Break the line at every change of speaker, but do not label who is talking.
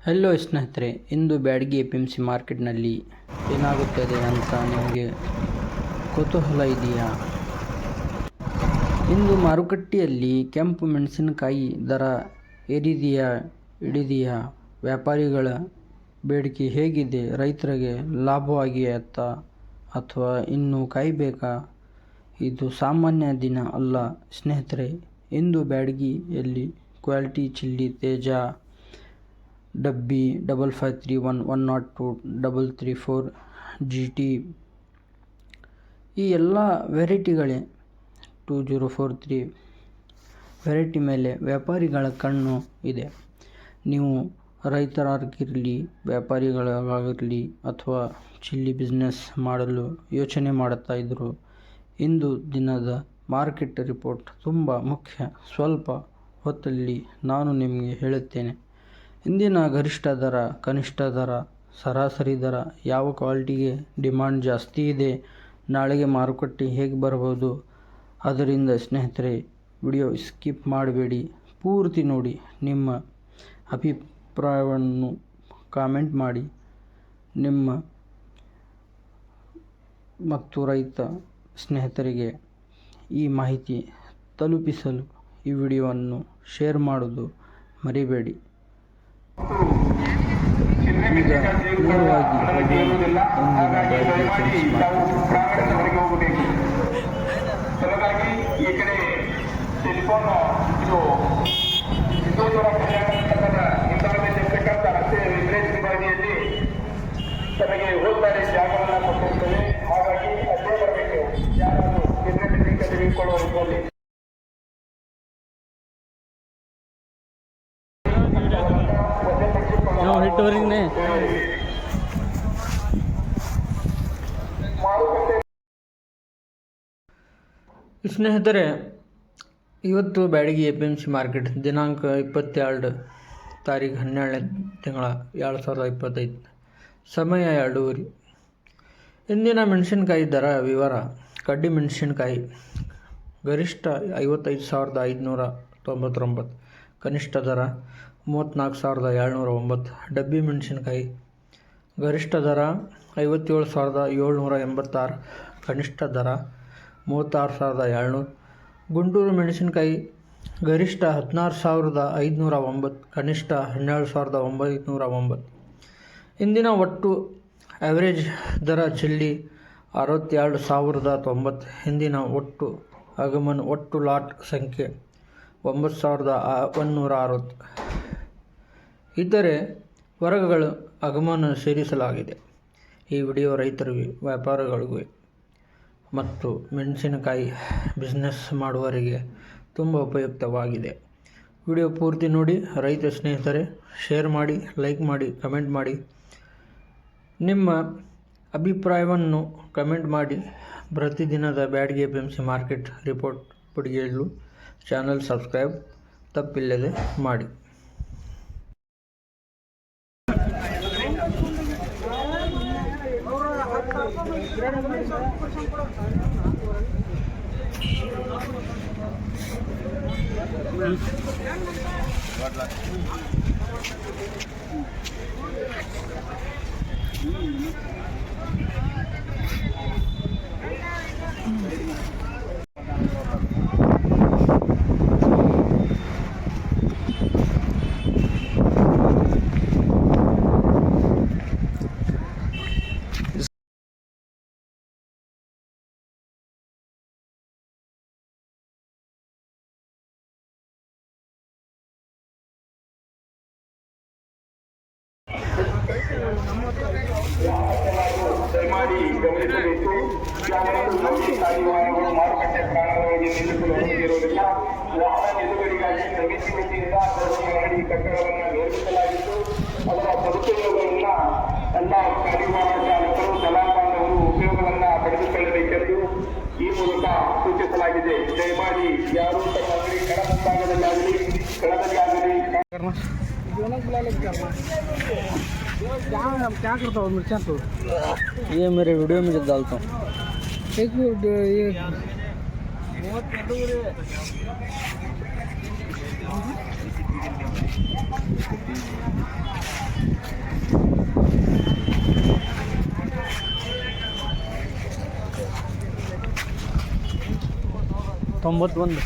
Hello ಸ್ನೇಹಿತರೆ, ಇಂದು Byadgi APMC ಮಾರ್ಕೆಟ್ನಲ್ಲಿ ಏನಾಗುತ್ತದೆ ಅಂತ ನಿಮಗೆ ಕುತೂಹಲ ಇದೆಯಾ? ಇಂದು ಮಾರುಕಟ್ಟೆಯಲ್ಲಿ ಕೆಂಪು ಮೆಣಸಿನಕಾಯಿ ದರ ಏರಿದೆಯಾ ಇಳಿದಿದೆಯಾ? ವ್ಯಾಪಾರಿಗಳ ಬೇಡಿಕೆ ಹೇಗಿದೆ? ರೈತರಿಗೆ ಲಾಭವಾಗಿದೆಯಾ ಅಥವಾ ಇನ್ನೂ ಕಾಯಬೇಕಾ? ಇದು ಸಾಮಾನ್ಯ ದಿನ ಅಲ್ಲ ಸ್ನೇಹಿತರೆ. ಇಂದು ಬ್ಯಾಡಗಿಯಲ್ಲಿ ಕ್ವಾಲಿಟಿ ಚಿಲ್ಲಿ ತೇಜ ಡಬ್ಬಿ 5531, 102, 334 GT ಈ ಎಲ್ಲ ವೆರೈಟಿಗಳೇ 2043 ವೆರೈಟಿ ಮೇಲೆ ವ್ಯಾಪಾರಿಗಳ ಕಣ್ಣು ಇದೆ. ನೀವು ರೈತರಾಗಿರಲಿ, ವ್ಯಾಪಾರಿಗಳಾಗಿರಲಿ ಅಥವಾ ಚಿಲ್ಲಿ ಬಿಸ್ನೆಸ್ ಮಾಡಲು ಯೋಚನೆ ಮಾಡ್ತಾ ಇದ್ದರೂ ಇಂದು ದಿನದ ಮಾರ್ಕೆಟ್ ರಿಪೋರ್ಟ್ ತುಂಬ ಮುಖ್ಯ. ಸ್ವಲ್ಪ ಹೊತ್ತಲ್ಲಿ ನಾನು ನಿಮಗೆ ಹೇಳುತ್ತೇನೆ ಇಂದಿನ ಗರಿಷ್ಠ ದರ, ಕನಿಷ್ಠ ದರ, ಸರಾಸರಿ ದರ, ಯಾವ ಕ್ವಾಲಿಟಿಗೆ ಡಿಮಾಂಡ್ ಜಾಸ್ತಿ ಇದೆ, ನಾಳೆಗೆ ಮಾರುಕಟ್ಟೆ ಹೇಗೆ ಬರಬಹುದು. ಆದ್ದರಿಂದ ಸ್ನೇಹಿತರೆ, ವಿಡಿಯೋ ಸ್ಕಿಪ್ ಮಾಡಬೇಡಿ, ಪೂರ್ತಿ ನೋಡಿ. ನಿಮ್ಮ ಅಭಿಪ್ರಾಯವನ್ನು ಕಾಮೆಂಟ್ ಮಾಡಿ. ನಿಮ್ಮ ಮತ್ತು ರೈತ ಸ್ನೇಹಿತರಿಗೆ ಈ ಮಾಹಿತಿ ತಲುಪಿಸಲು ಈ ವಿಡಿಯೋವನ್ನು ಶೇರ್ ಮಾಡೋದು ಮರಿಬೇಡಿ. ಈಗ ನೇರವಾಗಿ ಇಂದಿನ ಬ್ಯಾಡಗಿ APMC
ತಮಗೆ ಹೋಗ್ತಾರೆ ಜಾಗವನ್ನು ಕೊಟ್ಟಿರ್ತೇವೆ. ಹಾಗಾಗಿ ಅದೇ ಬರಬೇಕು. ಯಾರಾದರೂ ತೆಗೆದುಕೊಳ್ಳುವ
ಸ್ನೇಹಿತರೆ, ಇವತ್ತು ಬ್ಯಾಡಗಿ APMC ಮಾರ್ಕೆಟ್ ದಿನಾಂಕ 22 ತಾರೀಕು 12ನೇ ತಿಂಗಳ 2025, ಸಮಯ 2:30. ಇಂದಿನ ಮೆಣಸಿನಕಾಯಿ ದರ ವಿವರ. ಕಡ್ಡಿ ಮೆಣಸಿನಕಾಯಿ ಗರಿಷ್ಠ 55,599, ಕನಿಷ್ಠ ದರ 34,709. ಡಬ್ಬಿ ಮೆಣಸಿನಕಾಯಿ ಗರಿಷ್ಠ ದರ 57,786, ಕನಿಷ್ಠ ದರ 36,700. ಗುಂಟೂರು ಮೆಣಸಿನಕಾಯಿ ಗರಿಷ್ಠ 16,509, ಕನಿಷ್ಠ 12,909. ಇಂದಿನ ಒಟ್ಟು ಆ್ಯಾವ್ರೇಜ್ ದರ ಚಿಲ್ಲಿ 62,090. ಇಂದಿನ ಒಟ್ಟು ಆಗಮನ, ಒಟ್ಟು ಲಾಟ್ ಸಂಖ್ಯೆ 9,160. ಇತರೆ ವರ್ಗಗಳ ಆಗಮನ ಸೇರಿಸಲಾಗಿದೆ. ಈ ವಿಡಿಯೋ ರೈತರಿಗೆ, ವ್ಯಾಪಾರಿಗಳಿಗೆ ಮತ್ತು ಮೆಣಸಿನಕಾಯಿ ಬಿಸ್ನೆಸ್ ಮಾಡುವವರಿಗೆ ತುಂಬ ಉಪಯುಕ್ತವಾಗಿದೆ. ವಿಡಿಯೋ ಪೂರ್ತಿ ನೋಡಿ. ರೈತ ಸ್ನೇಹಿತರೆ, ಶೇರ್ ಮಾಡಿ, ಲೈಕ್ ಮಾಡಿ, ಕಮೆಂಟ್ ಮಾಡಿ. ನಿಮ್ಮ ಅಭಿಪ್ರಾಯವನ್ನು ಕಮೆಂಟ್ ಮಾಡಿ. ಪ್ರತಿದಿನದ ಬ್ಯಾಡಗಿ APMC ಮಾರ್ಕೆಟ್ ರಿಪೋರ್ಟ್ ಪಡೆಯಲು ಚಾನಲ್ ಸಬ್ಸ್ಕ್ರೈಬ್ ತಪ್ಪಿಲ್ಲದೆ ಮಾಡಿ.
ದಯಮಾಡಿ ಗಮನಿಸಬೇಕು. ವಾಹನಗಳು ಮಾರುಕಟ್ಟೆ ಪ್ರಾಂಗಣಗಳಿಗೆ ನಿಲ್ಲಿಸಲು ಅನುಮತಿಯಿರುವುದಿಲ್ಲ. ವಾಹನ ನಿಲುಗಡೆಗಾಗಿ ಸಮಿತಿ ವತಿಯಿಂದ ಅಂಗಡಿ ಕಟ್ಟಡವನ್ನು ನಿರ್ಮಿಸಲಾಗಿದ್ದು ಅದರ ಸದುಪಯೋಗವನ್ನು ಎಲ್ಲ ಗಾಡಿವಾಹನ ಚಾಲಕರು, ಜಲಪಾನವರು ಉಪಯೋಗವನ್ನು ಪಡೆದುಕೊಳ್ಳಬೇಕೆಂದು ಈ ಮೂಲಕ ಸೂಚಿಸಲಾಗಿದೆ. ದಯಮಾಡಿ ಯಾರು ತಮ್ಮ ಅಂಗಡಿ ಕಡಮುಂಭಾಗದಲ್ಲಾಗಲಿ, ಕಡದಲ್ಲಾಗಲಿ क्या करता हूँ मिर्चा तो
ये मेरे वीडियो में जब डालता हूँ
एक मिनट ये ತೊಂಬತ್ತೊಂದು